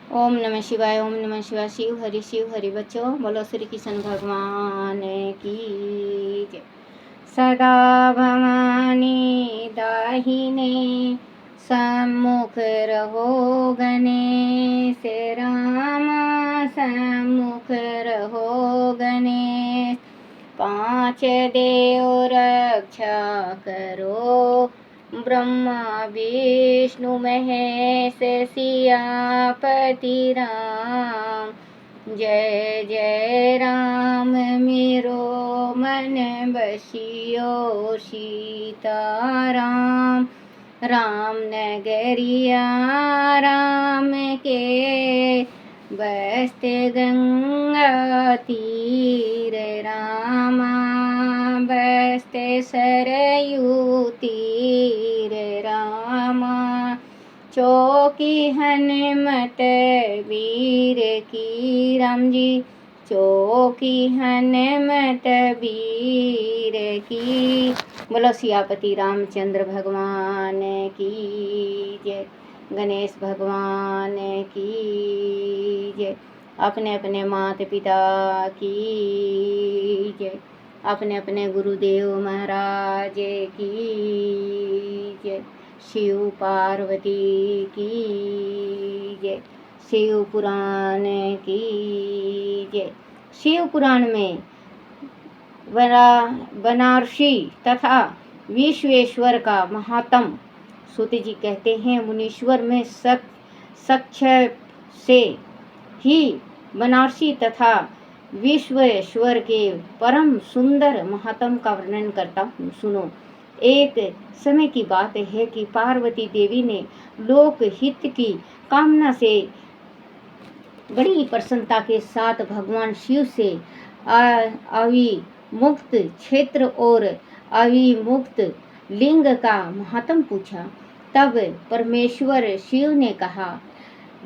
ओम नमः शिवाय। ओम नमः शिवाय। शिव हरि बच्चों, बोलो श्री कृष्ण भगवान की जय। सदा भवानी दाहिने सम्मुख रहो, गणेश राम सम्मुख रहो गणेश। पांच देव रक्षा करो, ब्रह्मा विष्णु महेश सियापति राम। जय जय राम मेरो मन बसियो सीताराम। राम नगरिया राम के बसते गंगा तीर रामा, बसते सरयू तीर रामा। चौकी हनुमत वीर की राम जी, चौकी हनुमत वीर की। बोलो सियापति रामचंद्र भगवान की जय। गणेश भगवान की जय। अपने अपने माता पिता की जय। अपने अपने गुरुदेव महाराज की जय। शिव पार्वती की जय। शिव पुराण की जय। शिव पुराण में बनारसी तथा विश्वेश्वर का महात्म सूत जी कहते हैं, मुनीश्वर में संक्षेप से ही बनारसी तथा विश्वेश्वर के परम सुंदर महात्म का वर्णन करता हूँ, सुनो। एक समय की बात है कि पार्वती देवी ने लोक हित की कामना से बड़ी प्रसन्नता के साथ भगवान शिव से अविमुक्त क्षेत्र और अविमुक्त लिंग का महात्म पूछा। तब परमेश्वर शिव ने कहा,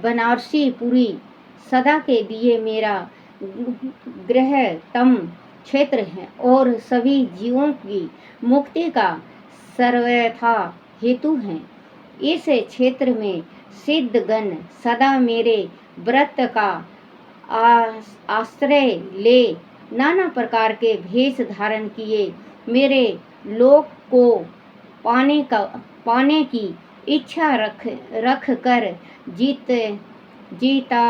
बनारसी पुरी सदा के लिए मेरा गृहतम क्षेत्र है और सभी जीवों की मुक्ति का सर्वथा हेतु है। इस क्षेत्र में सिद्धगण सदा मेरे व्रत का आश्रय ले नाना प्रकार के भेष धारण किए मेरे लोक को पाने की इच्छा रख कर जीता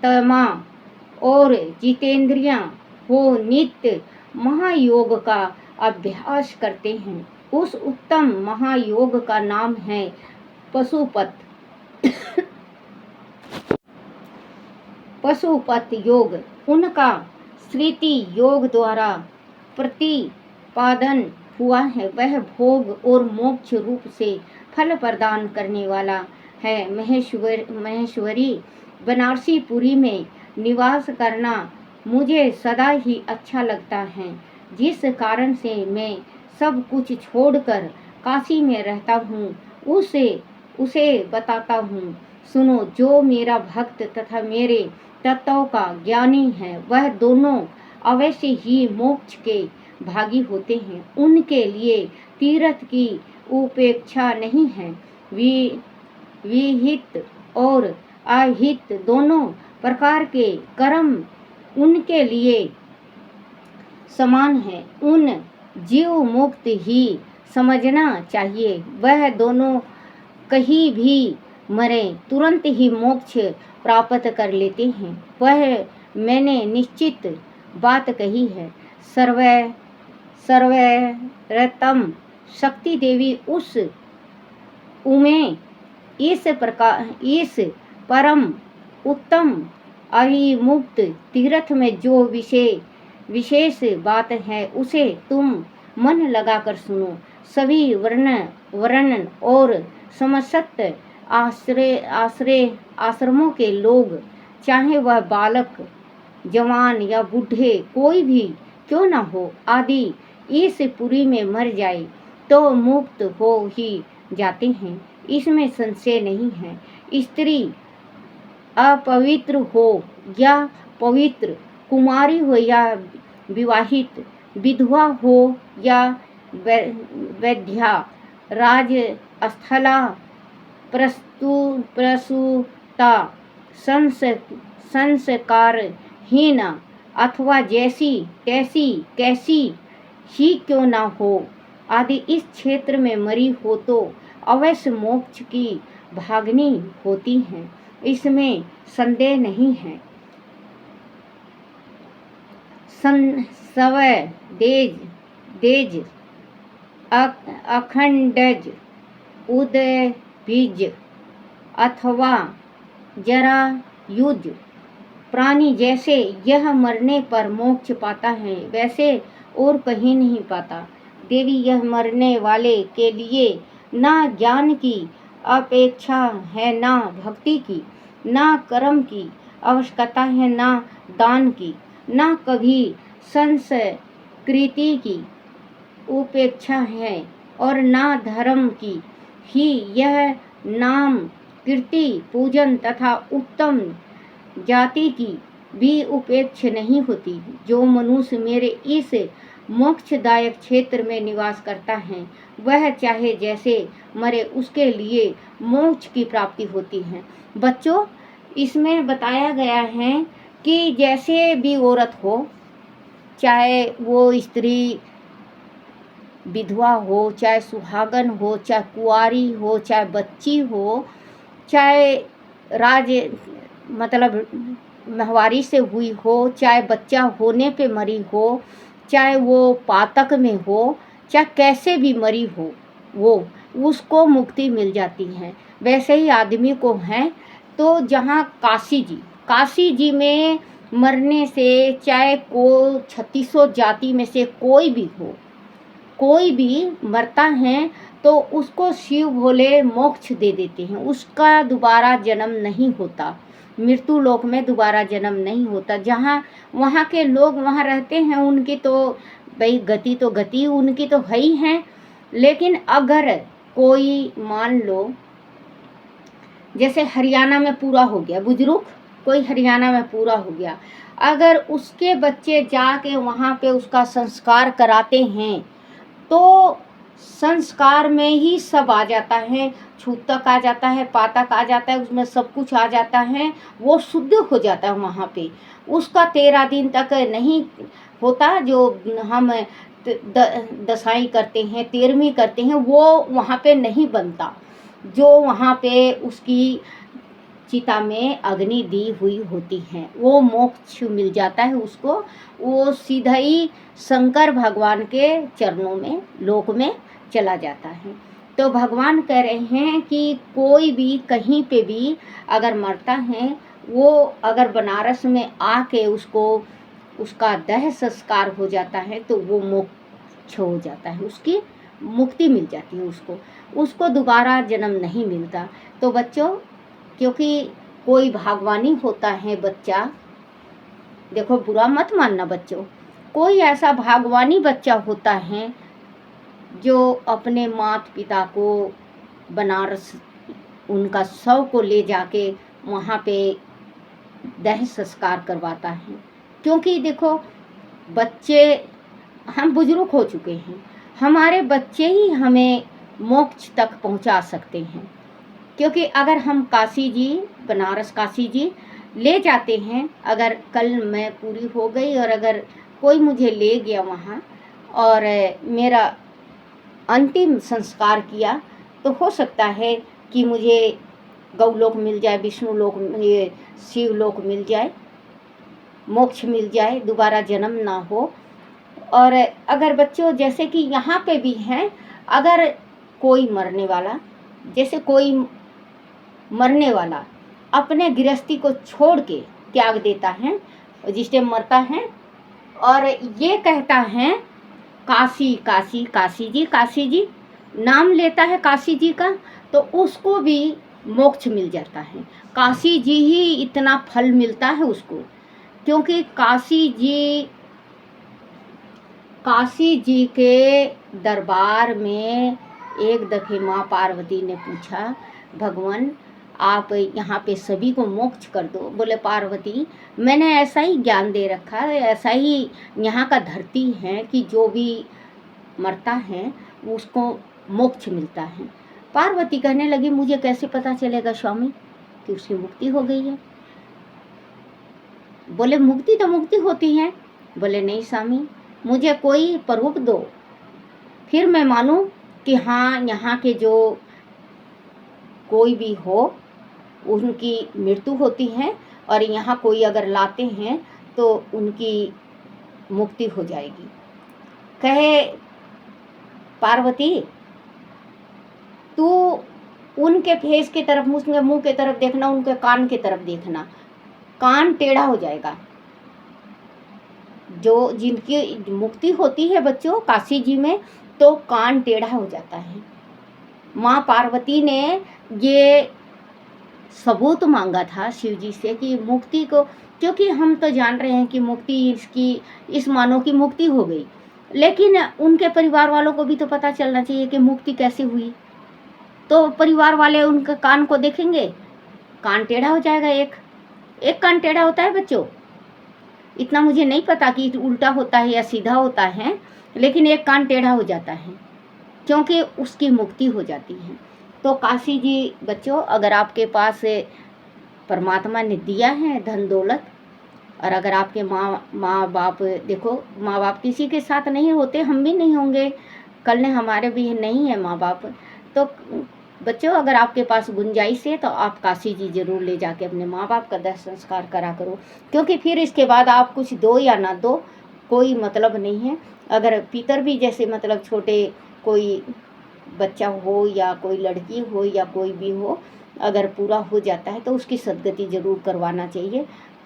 तमा और जितेंद्रियां हो नित्य महायोग का अभ्यास करते हैं। उस उत्तम महायोग का नाम है पशुपत योग। उनका स्मृति योग द्वारा प्रतिपादन हुआ है। वह भोग और मोक्ष रूप से फल प्रदान करने वाला है। महेश्वरी बनारसी पुरी में निवास करना मुझे सदा ही अच्छा लगता है, जिस कारण से मैं सब कुछ छोड़कर काशी में रहता हूँ उसे बताता हूँ। सुनो, जो मेरा भक्त तथा मेरे तत्व का ज्ञानी है, वह दोनों अवश्य ही मोक्ष के भागी होते हैं। उनके लिए तीर्थ की उपेक्षा नहीं है। विहित और अहित दोनों प्रकार के कर्म उनके लिए समान है। उन जीव मुक्त ही समझना चाहिए। वह दोनों कहीं भी मरे तुरंत ही मोक्ष प्राप्त कर लेते हैं। वह मैंने निश्चित बात कही है। सर्वरतम शक्ति देवी इस परम उत्तम अविमुक्त तीर्थ में जो विशेष बात है, उसे तुम मन लगाकर सुनो। सभी वर्ण और समस्त आश्रमों के लोग, चाहे वह बालक, जवान या बूढ़े कोई भी क्यों न हो, आदि इस पुरी में मर जाए तो मुक्त हो ही जाते हैं, इसमें संशय नहीं है। स्त्री अपवित्र हो या पवित्र, कुमारी हो या विवाहित, विधवा हो या वैद्या, राजस्थला, प्रसूता, संस्कारहीन अथवा जैसी तैसी कैसी ही क्यों ना हो आदि इस क्षेत्र में मरी हो तो अवश्य मोक्ष की भागनी होती हैं, इसमें संदेह नहीं है। सवय देज अखंडज उदय बीज अथवा जरा युज प्राणी जैसे यह मरने पर मोक्ष पाता है वैसे और कहीं नहीं पाता। देवी यह मरने वाले के लिए ना ज्ञान की अपेक्षा है, ना भक्ति की, ना कर्म की आवश्यकता है, ना दान की, ना कभी संस्कृति की उपेक्षा है और ना धर्म की ही यह नाम कीर्ति पूजन तथा उत्तम जाति की भी उपेक्षा नहीं होती। जो मनुष्य मेरे इस मोक्षदायक क्षेत्र में निवास करता है वह चाहे जैसे मरे उसके लिए मोक्ष की प्राप्ति होती है। बच्चों, इसमें बताया गया है कि जैसे भी औरत हो, चाहे वो स्त्री विधवा हो, चाहे सुहागन हो, चाहे कुंवारी हो, चाहे बच्ची हो, चाहे महवारी से हुई हो, चाहे बच्चा होने पे मरी हो, चाहे वो पातक में हो, चाहे कैसे भी मरी हो, वो उसको मुक्ति मिल जाती है। वैसे ही आदमी को है तो जहाँ काशी जी में मरने से चाहे को 36 जाति में से कोई भी हो, कोई भी मरता है तो उसको शिव भोले मोक्ष दे देते हैं, उसका दोबारा जन्म नहीं होता, मृत्यु लोक में दोबारा जन्म नहीं होता। जहाँ वहाँ के लोग वहाँ रहते हैं उनकी तो भाई गति उनकी तो है ही है। लेकिन अगर कोई मान लो जैसे हरियाणा में पूरा हो गया बुजुर्ग, कोई हरियाणा में पूरा हो गया, अगर उसके बच्चे जाके वहाँ पे उसका संस्कार कराते हैं तो संस्कार में ही सब आ जाता है, छूतक आ जाता है, पातक आ जाता है, उसमें सब कुछ आ जाता है, वो शुद्ध हो जाता है। वहाँ पे उसका 13 दिन तक नहीं होता, जो हम दसाई करते हैं, 13वीं करते हैं, वो वहाँ पे नहीं बनता। जो वहाँ पे उसकी चिता में अग्नि दी हुई होती है वो मोक्ष मिल जाता है उसको, वो सीधा ही शंकर भगवान के चरणों में लोक में चला जाता है। तो भगवान कह रहे हैं कि कोई भी कहीं पे भी अगर मरता है, वो अगर बनारस में आके उसका देह संस्कार हो जाता है तो वो मोक्ष हो जाता है, उसकी मुक्ति मिल जाती है, उसको दोबारा जन्म नहीं मिलता। तो बच्चों, क्योंकि कोई भागवानी होता है बच्चा, देखो बुरा मत मानना बच्चों, कोई ऐसा भागवानी बच्चा होता है जो अपने माता पिता को बनारस उनका शव को ले जाके वहाँ पे देह संस्कार करवाता है। क्योंकि देखो बच्चे, हम बुजुर्ग हो चुके हैं, हमारे बच्चे ही हमें मोक्ष तक पहुँचा सकते हैं। क्योंकि अगर हम काशी जी, बनारस काशी जी ले जाते हैं, अगर कल मैं पूरी हो गई और अगर कोई मुझे ले गया वहाँ और मेरा अंतिम संस्कार किया तो हो सकता है कि मुझे गौलोक मिल जाए, विष्णु लोक, ये शिवलोक मिल जाए, मोक्ष मिल जाए, दोबारा जन्म ना हो। और अगर बच्चों जैसे कि यहाँ पे भी हैं, अगर कोई मरने वाला, जैसे कोई मरने वाला अपने गृहस्थी को छोड़ के त्याग देता है जिस टाइम मरता है और ये कहता है काशी काशी काशी जी नाम लेता है काशी जी का, तो उसको भी मोक्ष मिल जाता है। काशी जी ही इतना फल मिलता है उसको, क्योंकि काशी जी के दरबार में एक दफ़े माँ पार्वती ने पूछा, भगवान आप यहाँ पे सभी को मोक्ष कर दो। बोले पार्वती, मैंने ऐसा ही ज्ञान दे रखा है, ऐसा ही यहाँ का धरती है कि जो भी मरता है उसको मोक्ष मिलता है। पार्वती कहने लगी, मुझे कैसे पता चलेगा स्वामी कि उसकी मुक्ति हो गई है? बोले मुक्ति तो मुक्ति होती है। बोले नहीं स्वामी, मुझे कोई प्रूफ दो, फिर मैं मानूं कि हाँ यहाँ के जो कोई भी हो उनकी मृत्यु होती है और यहाँ कोई अगर लाते हैं तो उनकी मुक्ति हो जाएगी। कहे पार्वती, तू उनके फेस की तरफ, उनके मुंह की तरफ देखना, उनके कान की तरफ देखना, कान टेढ़ा हो जाएगा। जो जिनकी मुक्ति होती है बच्चों काशी जी में, तो कान टेढ़ा हो जाता है। माँ पार्वती ने ये सबूत मांगा था शिव जी से कि मुक्ति को, क्योंकि हम तो जान रहे हैं कि मुक्ति इसकी, इस मानव की मुक्ति हो गई, लेकिन उनके परिवार वालों को भी तो पता चलना चाहिए कि मुक्ति कैसे हुई। तो परिवार वाले उनके कान को देखेंगे, कान टेढ़ा हो जाएगा। एक कान टेढ़ा होता है बच्चों, इतना मुझे नहीं पता कि उल्टा होता है या सीधा होता है, लेकिन एक कान टेढ़ा हो जाता है क्योंकि उसकी मुक्ति हो जाती है। तो काशी जी बच्चों, अगर आपके पास परमात्मा ने दिया है धन दौलत, और अगर आपके माँ बाप, देखो माँ बाप किसी के साथ नहीं होते, हम भी नहीं होंगे, कल ने हमारे भी नहीं है माँ बाप। तो बच्चों अगर आपके पास गुंजाइश है तो आप काशी जी जरूर ले जाके अपने माँ बाप का दर्शन संस्कार करा करो, क्योंकि फिर इसके बाद आप कुछ दो या ना दो कोई मतलब नहीं है। अगर पितर भी जैसे मतलब छोटे कोई बच्चा हो या कोई लड़की हो या कोई भी हो, अगर पूरा हो जाता है तो उसकी सदगति जरूर करवाना चाहिए,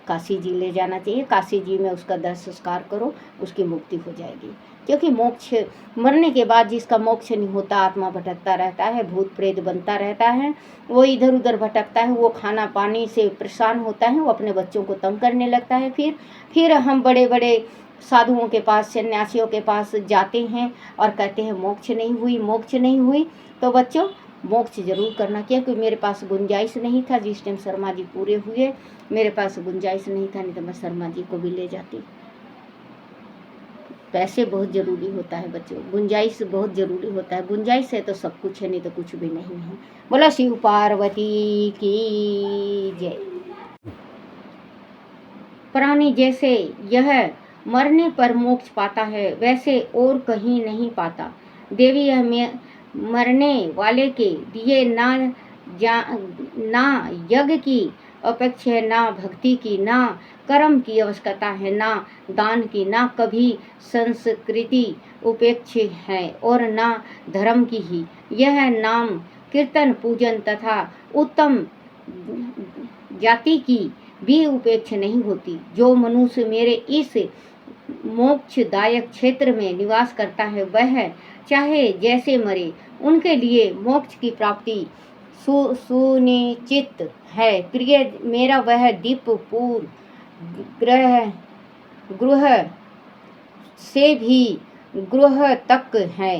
काशी जी ले जाना चाहिए। काशी जी में उसका दर्शन संस्कार करो, उसकी मुक्ति हो जाएगी। क्योंकि मोक्ष, मरने के बाद जिसका मोक्ष नहीं होता, आत्मा भटकता रहता है, भूत प्रेत बनता रहता है, वो इधर उधर भटकता है, वो खाना पानी से परेशान होता है, वो अपने बच्चों को तंग करने लगता है। फिर हम बड़े बड़े साधुओं के पास, सन्यासियों के पास जाते हैं और कहते हैं मोक्ष नहीं हुई, मोक्ष नहीं हुई। तो बच्चों मोक्ष जरूर करना, क्योंकि मेरे पास गुंजाइश नहीं था जिस टाइम शर्मा जी पूरे हुए, मेरे पास गुंजाइश नहीं था, नहीं तो मैं शर्मा जी को भी ले जाती। पैसे बहुत ज़रूरी होता है बच्चों, गुंजाइश बहुत ज़रूरी होता है, गुंजाइश है तो सब कुछ है, नहीं तो कुछ भी नहीं है। बोला शिव पार्वती की जय। प्राणी जैसे यह मरने पर मोक्ष पाता है, वैसे और कहीं नहीं पाता। देवी यह मरने वाले के दिए ना यज्ञ की अपेक्षा है, ना भक्ति की, ना कर्म की आवश्यकता है, ना दान की, ना कभी संस्कृति उपेक्ष है और ना धर्म की ही। यह नाम कीर्तन पूजन तथा उत्तम जाति की भी उपेक्षा नहीं होती। जो मनुष्य मेरे इस मोक्षदायक क्षेत्र में निवास करता है, वह चाहे जैसे मरे, उनके लिए मोक्ष की प्राप्ति सुनिश्चित है। प्रिय मेरा वह दीपपुर गृह से भी गृह तक है।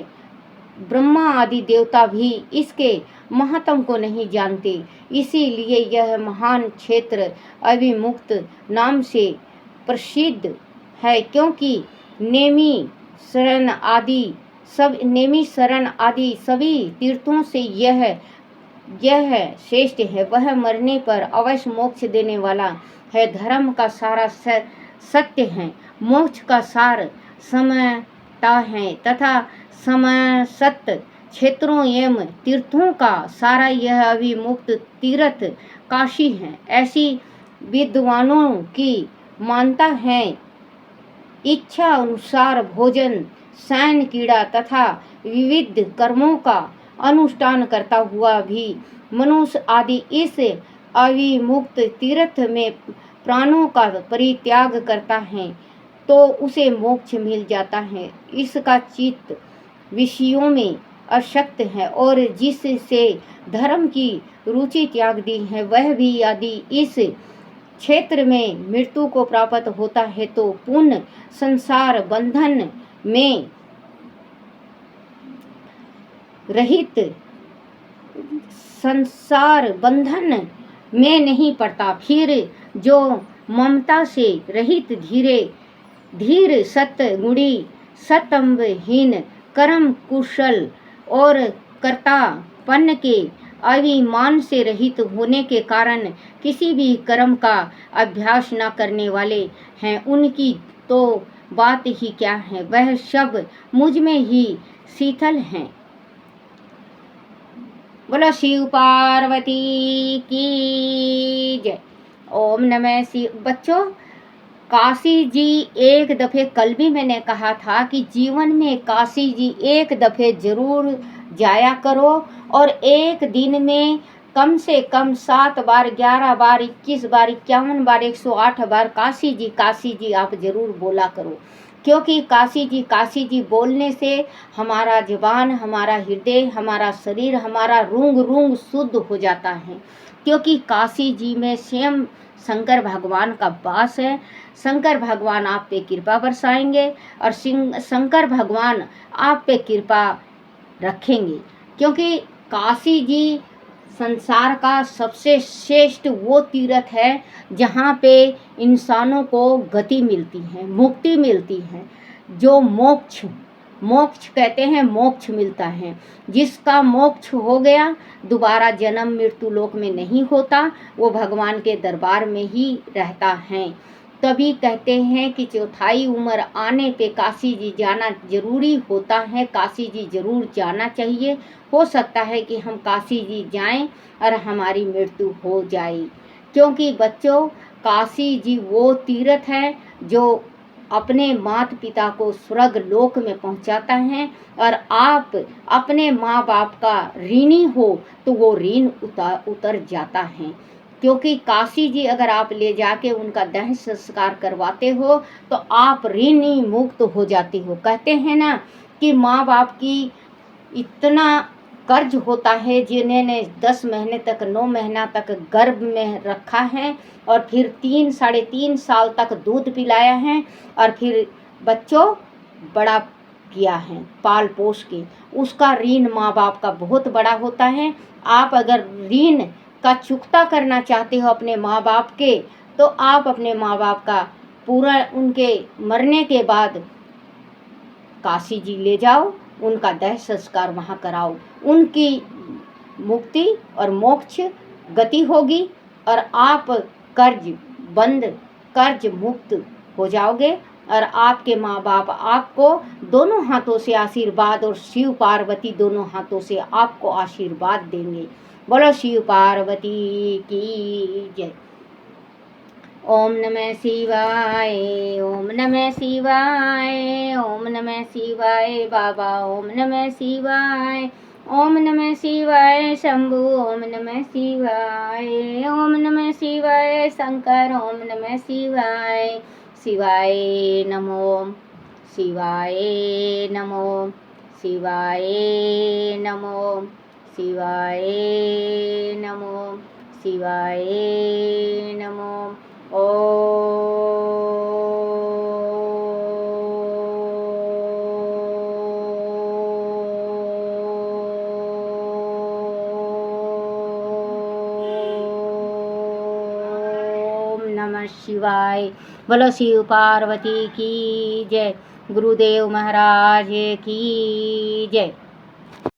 ब्रह्मा आदि देवता भी इसके महत्व को नहीं जानते, इसीलिए यह महान क्षेत्र अविमुक्त नाम से प्रसिद्ध है, क्योंकि नेमी शरण आदि सभी तीर्थों से यह श्रेष्ठ है। वह मरने पर अवश्य मोक्ष देने वाला है, धर्म का सारा सत्य है, मोक्ष का सार समता है तथा समसत क्षेत्रों एवं तीर्थों का सारा यह अविमुक्त तीर्थ काशी है। ऐसी विद्वानों की मानता है, इच्छा अनुसार भोजन, शयन क्रीड़ा तथा विविध कर्मों का अनुष्ठान करता हुआ भी मनुष्य आदि इस अविमुक्त तीर्थ में प्राणों का परित्याग करता है तो उसे मोक्ष मिल जाता है। इसका चित्त विषयों में अशक्त है और जिससे धर्म की रुचि त्याग दी है, वह भी यदि इस क्षेत्र में मृत्यु को प्राप्त होता है तो पुण्य संसार बंधन में नहीं पड़ता। फिर जो ममता से रहित धीर सत्य गुणी सतंबहीन कर्म कुशल और कर्तापन के अभिमान से रहित होने के कारण किसी भी कर्म का अभ्यास न करने वाले हैं, उनकी तो बात ही क्या है, वह सब मुझ में ही शीतल हैं। बोलो शिव पार्वती की जय। ओम नमः शिव। बच्चों, काशी जी एक दफ़े, कल भी मैंने कहा था कि जीवन में काशी जी एक दफ़े ज़रूर जाया करो, और एक दिन में कम से कम 7 बार, 11 बार, 21 बार, 51 बार, 108 बार काशी जी आप ज़रूर बोला करो। क्योंकि काशी जी बोलने से हमारा ज़ुबान, हमारा हृदय, हमारा शरीर, हमारा रूंग रूंग शुद्ध हो जाता है। क्योंकि काशी जी में स्वयं शंकर भगवान का वास है। शंकर भगवान आप पे कृपा बरसाएंगे और शंकर भगवान आप पे कृपा रखेंगे। क्योंकि काशी जी संसार का सबसे श्रेष्ठ वो तीर्थ है जहाँ पे इंसानों को गति मिलती है, मुक्ति मिलती है, जो मोक्ष कहते हैं, मोक्ष मिलता है। जिसका मोक्ष हो गया, दोबारा जन्म मृत्यु लोक में नहीं होता, वो भगवान के दरबार में ही रहता है। तभी कहते हैं कि चौथाई उम्र आने पे काशी जी जाना जरूरी होता है। काशी जी जरूर जाना चाहिए। हो सकता है कि हम काशी जी जाएं और हमारी मृत्यु हो जाए। क्योंकि बच्चों, काशी जी वो तीर्थ है जो अपने माता पिता को स्वर्ग लोक में पहुंचाता है, और आप अपने माँ बाप का ऋणी हो तो वो ऋण उतर जाता है। क्योंकि काशी जी अगर आप ले जाके उनका दाह संस्कार करवाते हो तो आप ऋणी मुक्त हो जाते हो। कहते हैं ना कि माँ बाप की इतना कर्ज होता है, जिन्होंने 10 महीने तक, 9 महीना तक गर्भ में रखा है और फिर 3-3.5 साल तक दूध पिलाया है, और फिर बच्चों बड़ा किया है पाल पोस के, उसका ऋण माँ बाप का बहुत बड़ा होता है। आप अगर ऋण का चुकता करना चाहते हो अपने माँ बाप के, तो आप अपने माँ बाप का पूरा, उनके मरने के बाद काशी जी ले जाओ, उनका दाह संस्कार वहाँ कराओ, उनकी मुक्ति और मोक्ष गति होगी, और आप कर्ज मुक्त हो जाओगे, और आपके माँ बाप आपको दोनों हाथों से आशीर्वाद, और शिव पार्वती दोनों हाथों से आपको आशीर्वाद देंगे। बोलो शिव पार्वती की जय। ओम नमः शिवाय, ओम नमः शिवाय, ओम नमः शिवाय बाबा, ओम नमः शिवाय, ओम नमः शिवाय शंभु, ओम नमः शिवाय, ओम नमः शिवाय शंकर, ओम नमः शिवाय, शिवाय नमो, शिवाय नमो, शिवाय नमो, शिवाय नमो, शिवाय नमो। ओम नमः शिवाय। बोलो शिव पार्वती की जय। गुरुदेव महाराज की जय।